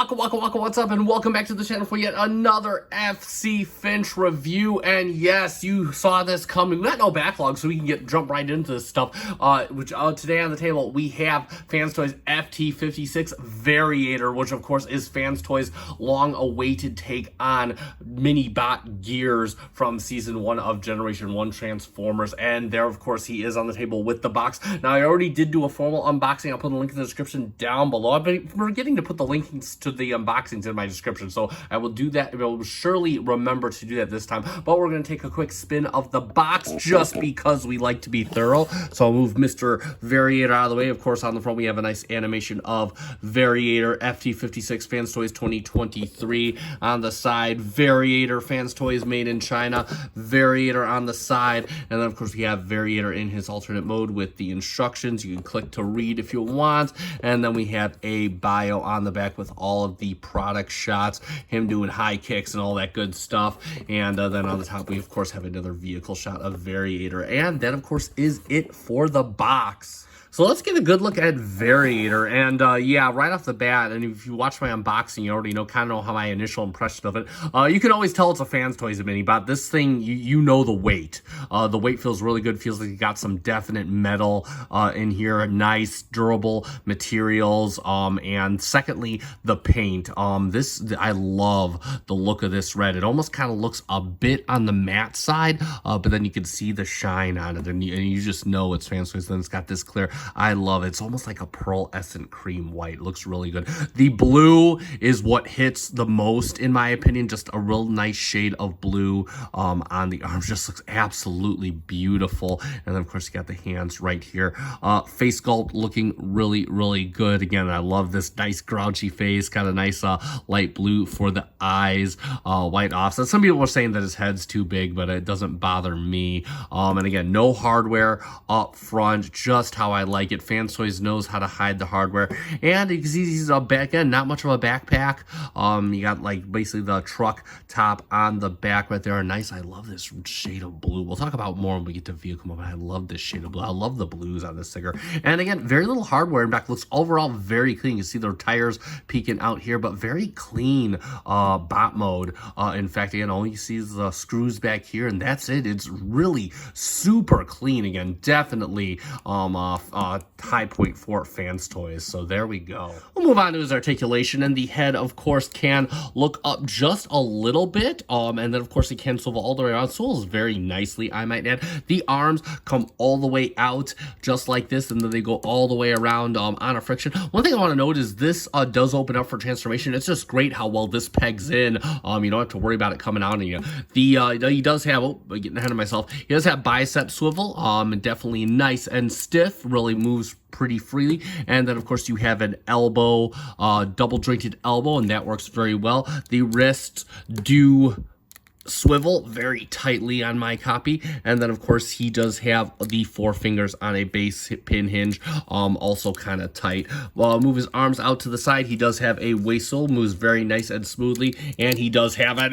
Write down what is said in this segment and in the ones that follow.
What's up, and welcome back to the channel for yet another FC Finch review. And yes, you saw this coming. We got no backlog, so we can jump right into this stuff. Today on the table we have Fans Toys FT-56 Variator, which of course is Fans Toys' long-awaited take on mini bot Gears from season 1 of Generation 1 Transformers. And there, of course, he is on the table with the box. Now, I already did do a formal unboxing. I'll put a link in the description down below. I've been forgetting to put the links to the unboxings in my description, so I will do that. I will surely remember to do that this time. But we're going to take a quick spin of the box just because we like to be thorough. So I'll move Mr. Variator out of the way. Of course, on the front we have a nice animation of Variator FT-56 Fans Toys 2023. On the side, Variator Fans Toys made in China. Variator on the side, and then of course we have Variator in his alternate mode with the instructions. You can click to read if you want, and then we have a bio on the back with all of the product shots, him doing high kicks and all that good stuff. And then on the top we of course have another vehicle shot of Variator, and that of course is it for the box. So let's get a good look at Variator. And yeah, right off the bat, and if you watch my unboxing, you already kind of know how my initial impression of it. You can always tell it's a Fans Toys mini bot. This thing, you know the weight. The weight feels really good. Feels like it got some definite metal in here. Nice, durable materials. And secondly, the paint. I love the look of this red. It almost kind of looks a bit on the matte side, but then you can see the shine on it, and you just know it's Fans Toys. Then it's got this clear. I love it. It's almost like a pearlescent cream white. It looks really good. The blue is what hits the most, in my opinion. Just a real nice shade of blue on the arms. Just looks absolutely beautiful. And then, of course, you got the hands right here. Face sculpt looking really, really good. Again, I love this nice grouchy face. Got a nice light blue for the eyes. White offset. Some people are saying that his head's too big, but it doesn't bother me. And again, no hardware up front. Just how I like it. Fans Toys knows how to hide the hardware, and he's a back end, not much of a backpack. You got like basically the truck top on the back right there. Nice. I love this shade of blue. We'll talk about more when we get to vehicle mode. I love this shade of blue. I love the blues on this sticker. And again, very little hardware in back. Looks overall very clean. You see the tires peeking out here, but very clean bot mode. In fact, again, all you see is the screws back here, and that's it. It's really super clean. Again, definitely high point for Fans Toys. So there we go. We'll move on to his articulation, and the head of course can look up just a little bit, and then of course it can swivel all the way around. Swivels very nicely, I might add. The arms come all the way out just like this, and then they go all the way around on a friction. One thing I want to note is this does open up for transformation. It's just great how well this pegs in. You don't have to worry about it coming out on you. He does have, getting ahead of myself, he does have bicep swivel, definitely nice and stiff, really moves pretty freely. And then of course you have an elbow, double jointed elbow, and that works very well. The wrists do swivel very tightly on my copy, and then of course he does have the 4 fingers on a base pin hinge, also kind of tight. While I move his arms out to the side, he does have a waist swivel, moves very nice and smoothly, and he does have an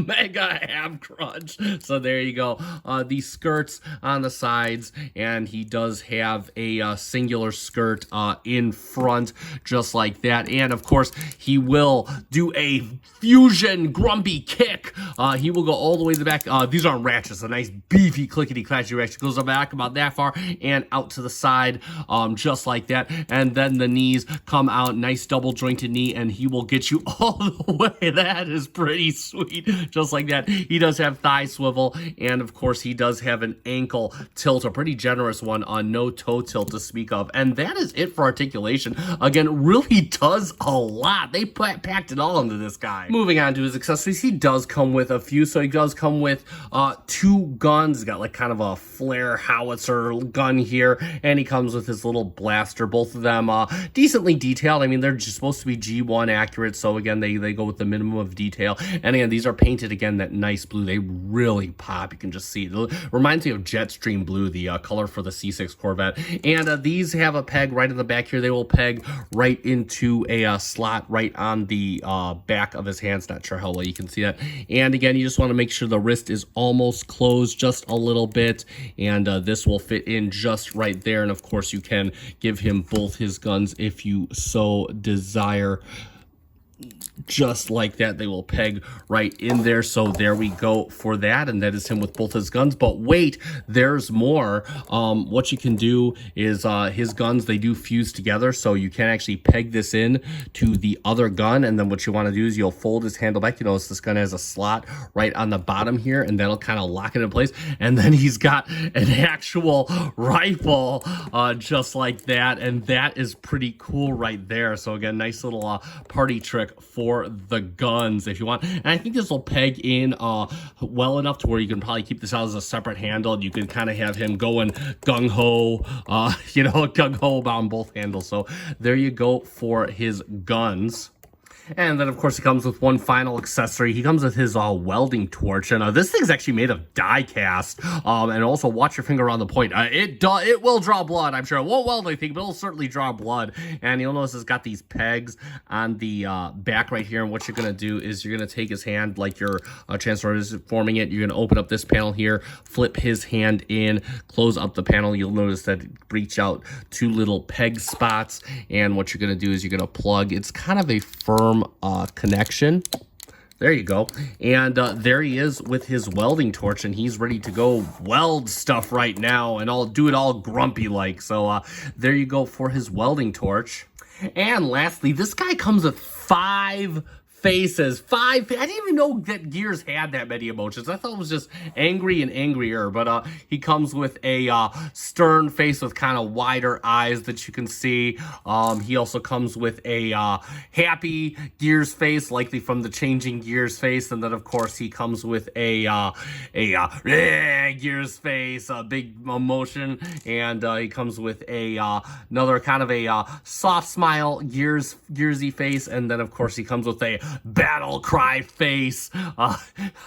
mega ab crunch. So there you go. The skirts on the sides, and he does have a singular skirt in front, just like that. And of course he will do a fusion grumpy kick. He will go all the way to the back. These aren't ratchets. A nice beefy clickety-clatchy ratchet goes back about that far and out to the side, just like that. And then the knees come out, nice double jointed knee, and he will get you all the way. That is pretty sweet, just like that. He does have thigh swivel, and of course he does have an ankle tilt, a pretty generous one, on no toe tilt to speak of. And that is it for articulation. Again, really does a lot. They packed it all into this guy. Moving on to his accessories, he does come with a few. So he does come with 2 guns. He's got like kind of a flare howitzer gun here, and he comes with his little blaster. Both of them decently detailed. I mean, they're just supposed to be G1 accurate, so again they go with the minimum of detail. And again, these are painted again that nice blue. They really pop. You can just see it reminds me of Jetstream blue, the color for the C6 Corvette. And these have a peg right in the back here. They will peg right into a slot right on the back of his hands. Not sure how well you can see that. And again, you just want to make sure the wrist is almost closed just a little bit, and this will fit in just right there. And of course you can give him both his guns if you so desire. just like that. They will peg right in there. So there we go for that, and that is him with both his guns. But wait, there's more. What you can do is his guns, they do fuse together, so you can actually peg this in to the other gun, and then what you want to do is you'll fold his handle back. You notice this gun has a slot right on the bottom here, and that'll kind of lock it in place, and then he's got an actual rifle just like that, and that is pretty cool right there. So again, nice little party trick for the guns if you want. And I think this will peg in well enough to where you can probably keep this out as a separate handle, and you can kind of have him going gung-ho, you know, gung-ho on both handles. So there you go for his guns. And then, of course, he comes with one final accessory. He comes with his welding torch. And this thing's actually made of die cast. And also, watch your finger on the point. It will draw blood, I'm sure. It won't weld anything, but it'll certainly draw blood. And you'll notice it's got these pegs on the back right here. And what you're going to do is you're going to take his hand like your transfer is forming it. You're going to open up this panel here, flip his hand in, close up the panel. You'll notice that it reach out 2 little peg spots. And what you're going to do is you're going to plug. It's kind of a firm connection. There you go. And there he is with his welding torch, and he's ready to go weld stuff right now, and I'll do it all grumpy like. So there you go for his welding torch. And lastly, this guy comes with 5 faces. 5. I didn't even know that Gears had that many emotions. I thought it was just angry and angrier, but he comes with a stern face with kind of wider eyes that you can see. He also comes with a happy Gears face, likely from the changing Gears face, and then of course he comes with a Gears face, a big emotion, and he comes with another kind of a soft smile Gearsy face, and then of course he comes with a battle cry face.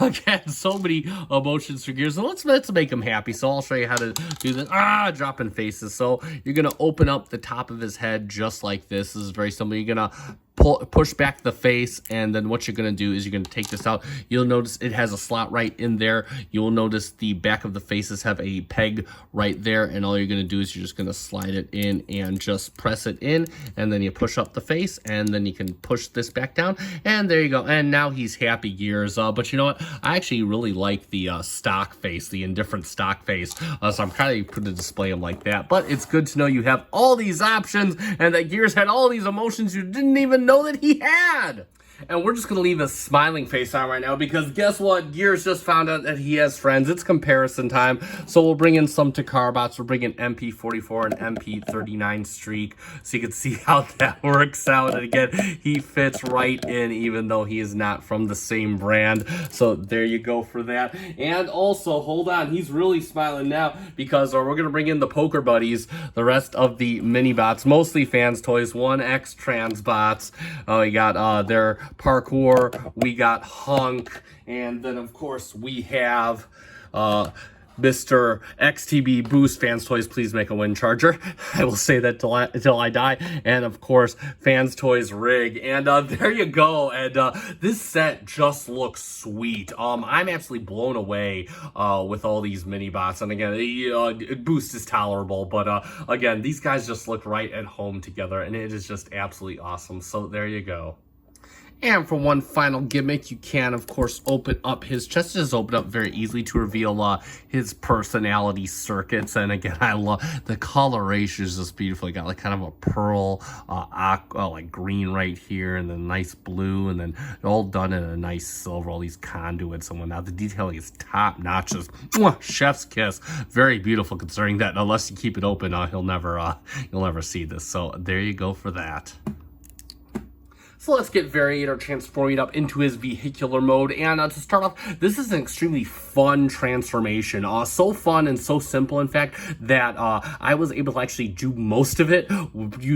Again, so many emotions for Gears. So let's make him happy. So I'll show you how to do this. Dropping faces. So you're gonna open up the top of his head just like this. This is very simple. You're gonna push back the face, and then what you're going to do is you're going to take this out. You'll notice it has a slot right in there. You'll notice the back of the faces have a peg right there, and all you're going to do is you're just going to slide it in and just press it in, and then you push up the face, and then you can push this back down, and there you go. And now he's happy Gears. But you know what? I actually really like the stock face, the indifferent stock face. So I'm kind of going to display him like that. But it's good to know you have all these options, and that Gears had all these emotions you didn't even know that he had. And we're just going to leave a smiling face on right now, because guess what? Gears just found out that he has friends. It's comparison time. So we'll bring in some Takara bots. We'll bring in MP44 and MP39 Streak, so you can see how that works out. And again, he fits right in, even though he is not from the same brand. So there you go for that. And also, hold on, he's really smiling now, because we're going to bring in the Poker Buddies, the rest of the mini bots, mostly Fans Toys, 1X Trans bots. We got their Parkour, we got Hunk, and then of course we have Mr. XTB Boost. Fans Toys, please make a wind charger. I will say that till I die. And of course, Fans Toys Rig. And there you go. And this set just looks sweet. I'm actually blown away with all these mini bots. And again, Boost is tolerable, but again, these guys just look right at home together, and it is just absolutely awesome. So there you go. And for one final gimmick, you can, of course, open up his chest. Just open up very easily to reveal his personality circuits. And again, I love the coloration is just beautiful. You got like kind of a pearl, aqua, like green right here, and then nice blue, and then all done in a nice silver. All these conduits and whatnot. The detailing is top notch. Just chef's kiss. Very beautiful, considering that unless you keep it open, you'll never see this. So there you go for that. So let's get Variator transforming up into his vehicular mode. And to start off, this is an extremely fun transformation. So fun and so simple, in fact, that I was able to actually do most of it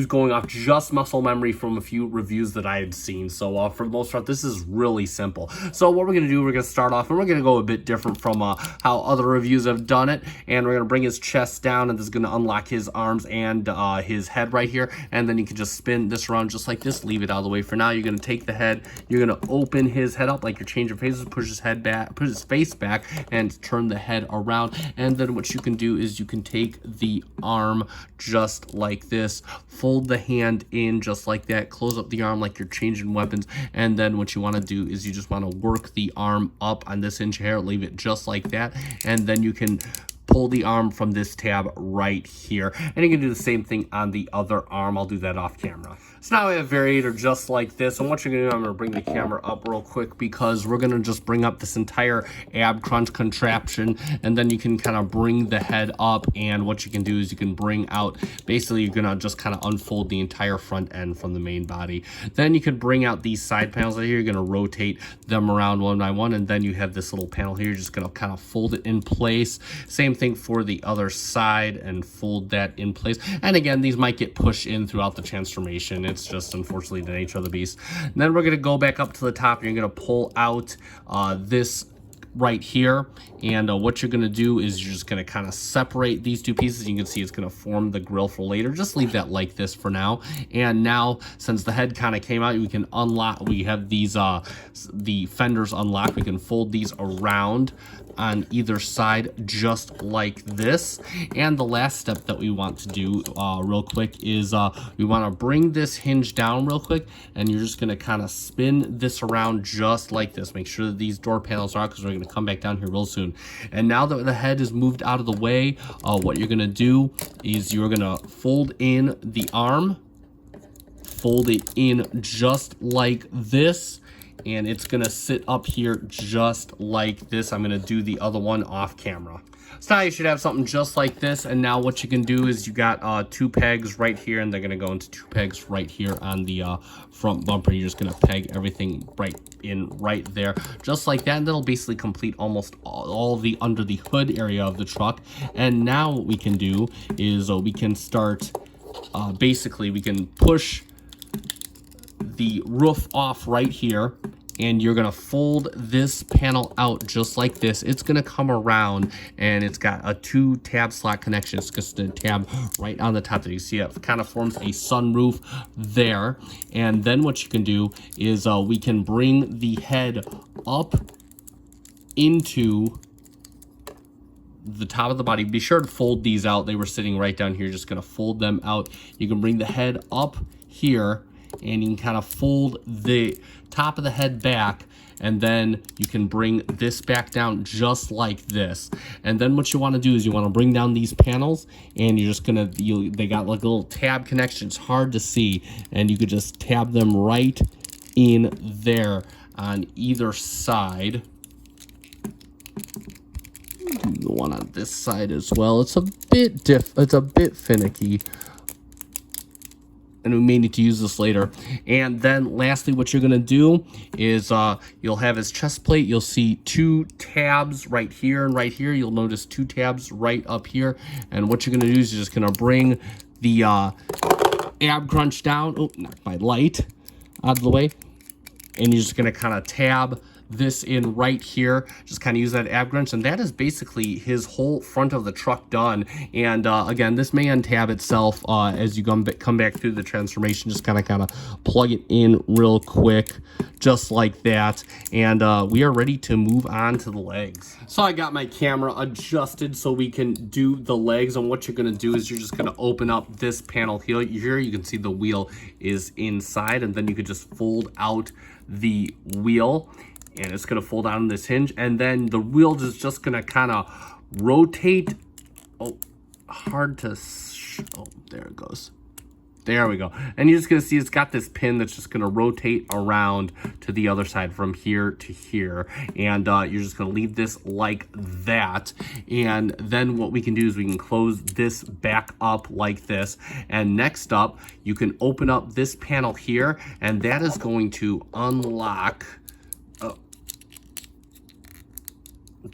going off just muscle memory from a few reviews that I had seen. So for the most part, this is really simple. So what we're going to do, we're going to start off, and we're going to go a bit different from how other reviews have done it. And we're going to bring his chest down, and this is going to unlock his arms and his head right here. And then you can just spin this around just like this, leave it out of the way for for now, you're going to take the head, you're going to open his head up like you're changing faces, push his head back, put his face back, and turn the head around. And then what you can do is you can take the arm just like this, fold the hand in just like that, close up the arm like you're changing weapons, and then what you want to do is you just want to work the arm up on this hinge here, leave it just like that, and then you can pull the arm from this tab right here, and you can do the same thing on the other arm. I'll do that off camera. So now we have Variator just like this, and what you're gonna do, I'm gonna bring the camera up real quick because we're gonna just bring up this entire ab crunch contraption, and then you can kind of bring the head up, and what you can do is you can bring out, basically you're gonna just kind of unfold the entire front end from the main body. Then you can bring out these side panels right here, you're gonna rotate them around one by one, and then you have this little panel here, you're just gonna kind of fold it in place. Same thing for the other side, and fold that in place. And again, these might get pushed in throughout the transformation. It's just unfortunately the nature of the beast. And then we're going to go back up to the top. You're going to pull out this right here, and what you're going to do is you're just going to kind of separate these two pieces. You can see it's going to form the grill for later. Just leave that like this for now. And now, since the head kind of came out, we can unlock, we have these the fenders unlocked. We can fold these around on either side just like this. And the last step that we want to do real quick is we want to bring this hinge down real quick, and you're just going to kind of spin this around just like this. Make sure that these door panels are out because we're going to come back down here real soon. And now that the head is moved out of the way, what you're going to do is you're going to fold in the arm, fold it in just like this, and it's gonna sit up here just like this. I'm gonna do the other one off camera. So now you should have something just like this, and now what you can do is you got 2 pegs right here, and they're gonna go into 2 pegs right here on the front bumper. You're just gonna peg everything right there, just like that, and that'll basically complete almost all the under the hood area of the truck. And now what we can do is we can start, basically we can push the roof off right here, and you're gonna fold this panel out just like this. It's gonna come around, and it's got a 2 tab slot connection. It's just a tab right on the top that you see. It kind of forms a sunroof there. And then what you can do is we can bring the head up into the top of the body. Be sure to fold these out. They were sitting right down here. Just gonna fold them out. You can bring the head up here, and you can kind of fold the top of the head back, and then you can bring this back down just like this. And then what you want to do is you want to bring down these panels, and you're just gonna, they got like a little tab connection. It's hard to see, and you could just tab them right in there on either side. The one on this side as well. It's a bit finicky, and we may need to use this later. And then lastly, what you're gonna do is you'll have his chest plate. You'll see 2 tabs right here and right here. You'll notice 2 tabs right up here. And what you're gonna do is you're just gonna bring the ab crunch down. Oh, knocked my light out of the way. And you're just gonna kind of tab this in right here, just kind of use that ab crunch, and that is basically his whole front of the truck done. And again, this may untab itself as you come back through the transformation. Just kind of plug it in real quick, just like that, and we are ready to move on to the legs. So I got my camera adjusted so we can do the legs, and what you're going to do is you're just going to open up this panel here. You can see the wheel is inside, and then you could just fold out the wheel, and it's going to fold out on this hinge, and then the wheel is just going to kind of rotate. Oh, hard to oh, there it goes. There we go. And you're just going to see it's got this pin that's just going to rotate around to the other side from here to here. And you're just going to leave this like that. And then what we can do is we can close this back up like this. And next up, you can open up this panel here, and that is going to unlock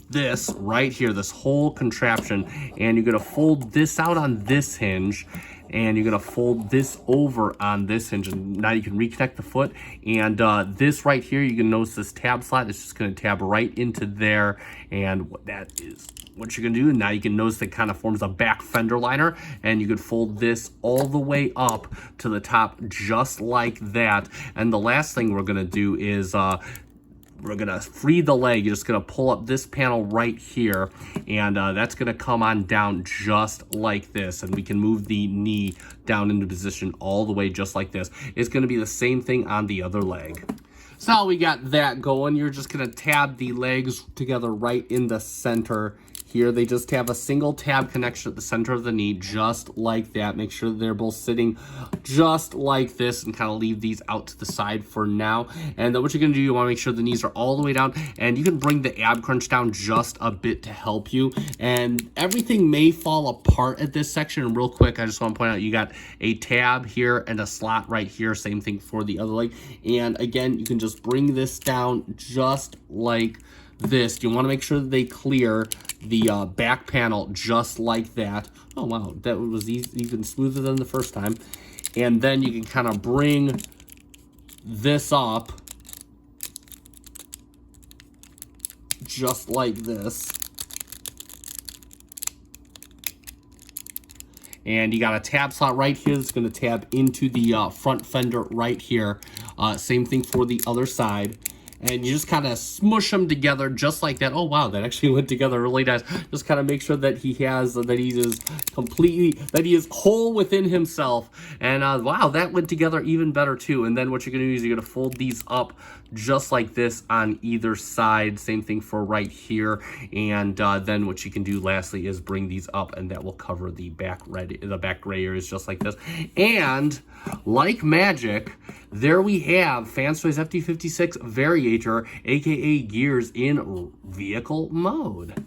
this right here, this whole contraption. And you're going to fold this out on this hinge, and you're going to fold this over on this hinge, and now you can reconnect the foot. And this right here, you can notice this tab slot is just going to tab right into there, and what that is what you're going to do. And now you can notice that kind of forms a back fender liner, and you could fold this all the way up to the top just like that. And the last thing we're going to do is we're going to free the leg. You're just going to pull up this panel right here, and that's going to come on down just like this. And we can move the knee down into position all the way just like this. It's going to be the same thing on the other leg. So now we got that going. You're just going to tab the legs together right in the center here. They just have a single tab connection at the center of the knee, just like that. Make sure they're both sitting just like this, and kind of leave these out to the side for now. And then what you're going to do, you want to make sure the knees are all the way down, and you can bring the ab crunch down just a bit to help you. And everything may fall apart at this section. And real quick, I just want to point out, you got a tab here and a slot right here. Same thing for the other leg. And again, you can just bring this down just like this. You want to make sure that they clear the back panel just like that. Oh wow, that was even smoother than the first time. And then you can kind of bring this up just like this. And you got a tab slot right here that's going to tab into the front fender right here. Same thing for the other side. And you just kind of smush them together just like that. Oh, wow, that actually went together really nice. Just kind of make sure that he is whole within himself. And wow, that went together even better too. And then what you're going to do is you're going to fold these up just like this on either side. Same thing for right here. And then what you can do lastly is bring these up, and that will cover the back gray areas just like this. And like magic, there we have Fans Toys FT-56 Variator, aka Gears, in vehicle mode.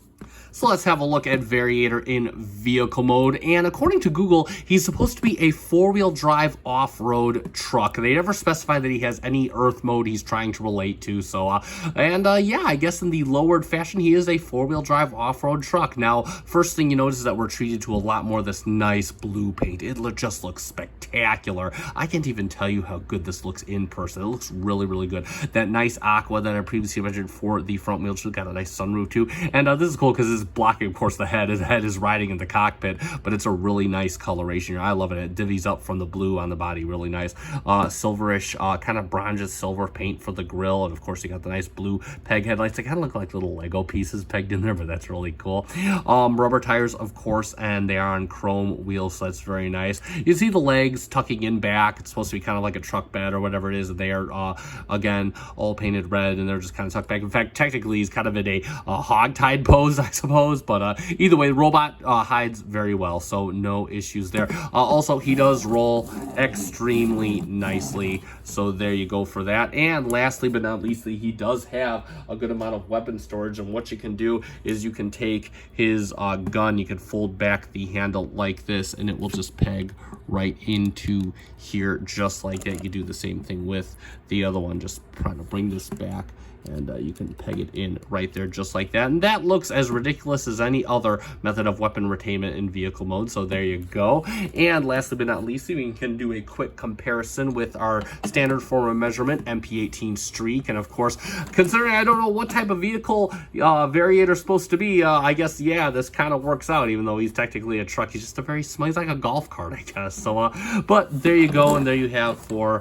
So let's have a look at Variator in vehicle mode. And according to Google, he's supposed to be a four-wheel drive off-road truck. They never specify that he has any earth mode he's trying to relate to. So, yeah, I guess in the lowered fashion, he is a four-wheel drive off-road truck. Now, first thing you notice is that we're treated to a lot more of this nice blue paint. It just looks spectacular. I can't even tell you how good this looks in person. It looks really, really good. That nice aqua that I previously mentioned for the front wheel, it's got a nice sunroof too. And this is cool because it's blocking, of course, the head. His head is riding in the cockpit, but it's a really nice coloration here. I love it. It divvies up from the blue on the body. Really nice. Silverish, kind of bronze silver paint for the grill. And of course, you got the nice blue peg headlights. They kind of look like little Lego pieces pegged in there, but that's really cool. Rubber tires, of course, and they are on chrome wheels, so that's very nice. You see the legs tucking in back. It's supposed to be kind of like a truck bed or whatever it is. They are, again, all painted red, and they're just kind of tucked back. In fact, technically, he's kind of in a hog-tied pose, I suppose, but either way, the robot hides very well, so no issues there. Also, he does roll extremely nicely, so there you go for that. And lastly but not leastly, he does have a good amount of weapon storage, and what you can do is you can take his gun, you can fold back the handle like this, and it will just peg right into here just like that. You do the same thing with the other one, just trying to bring this back, and you can peg it in right there just like that. And that looks as ridiculous as any other method of weapon retainment in vehicle mode, so there you go. And lastly but not least, we can do a quick comparison with our standard form of measurement MP18 Streak. And of course, considering I don't know what type of vehicle Variator is supposed to be, I guess, yeah, this kind of works out. Even though he's technically a truck, he's just a very small, he's like a golf cart, I guess. So but there you go, and there you have for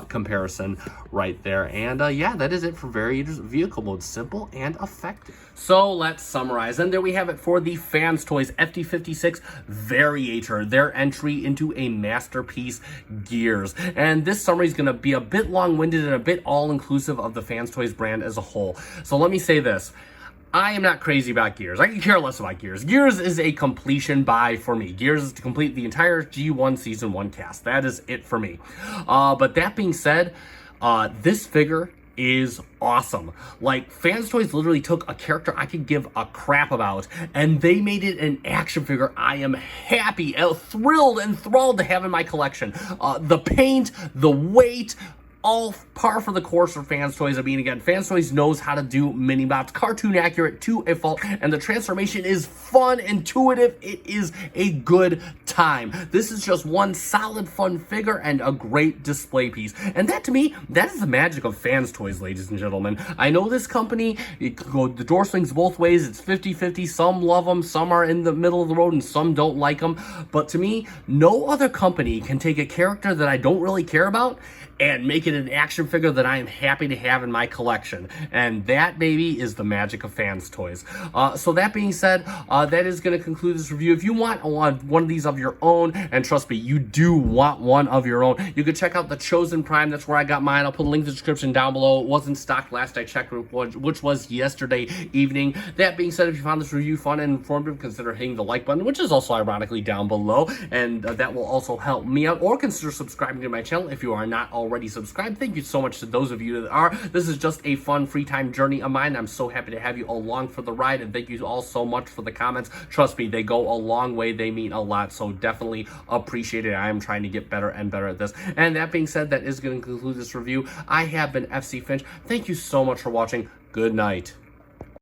comparison right there. And yeah, that is it for Variator's vehicle mode. Simple and effective. So let's summarize. And there we have it for the Fans Toys FT-56 Variator, their entry into a masterpiece Gears. And this summary is going to be a bit long-winded and a bit all-inclusive of the Fans Toys brand as a whole. So let me say this. I am not crazy about Gears. I can care less about Gears. Gears is a completion buy for me. Gears is to complete the entire G1 Season 1 cast. That is it for me. But that being said, this figure is awesome. Like, Fans Toys literally took a character I could give a crap about, and they made it an action figure I am happy, thrilled, and enthralled to have in my collection. The paint, the weight, all par for the course for Fans Toys. I mean, again, Fans Toys knows how to do mini bots, cartoon accurate to a fault, and the transformation is fun, intuitive. It is a good time. This is just one solid, fun figure and a great display piece. And that, to me, that is the magic of Fans Toys, ladies and gentlemen. I know this company, the door swings both ways. It's 50-50. Some love them, some are in the middle of the road, and some don't like them. But to me, no other company can take a character that I don't really care about and make it an action figure that I am happy to have in my collection. And that, baby, is the magic of Fans Toys. So that being said, that is going to conclude this review. If you want one of these of your own, and trust me, you do want one of your own, you can check out the Chosen Prime. That's where I got mine. I'll put a link in the description down below. It wasn't stocked last I checked, which was yesterday evening. That being said, if you found this review fun and informative, consider hitting the like button, which is also ironically down below, and that will also help me out. Or consider subscribing to my channel if you are not already subscribed. Thank you so much to those of you that are. This is just a fun free time journey of mine. I'm so happy to have you along for the ride, and thank you all so much for the comments. Trust me, they go a long way. They mean a lot, so definitely appreciate it. I am trying to get better and better at this. And that being said, that is going to conclude this review. I have been FC Finch. Thank you so much for watching. Good night.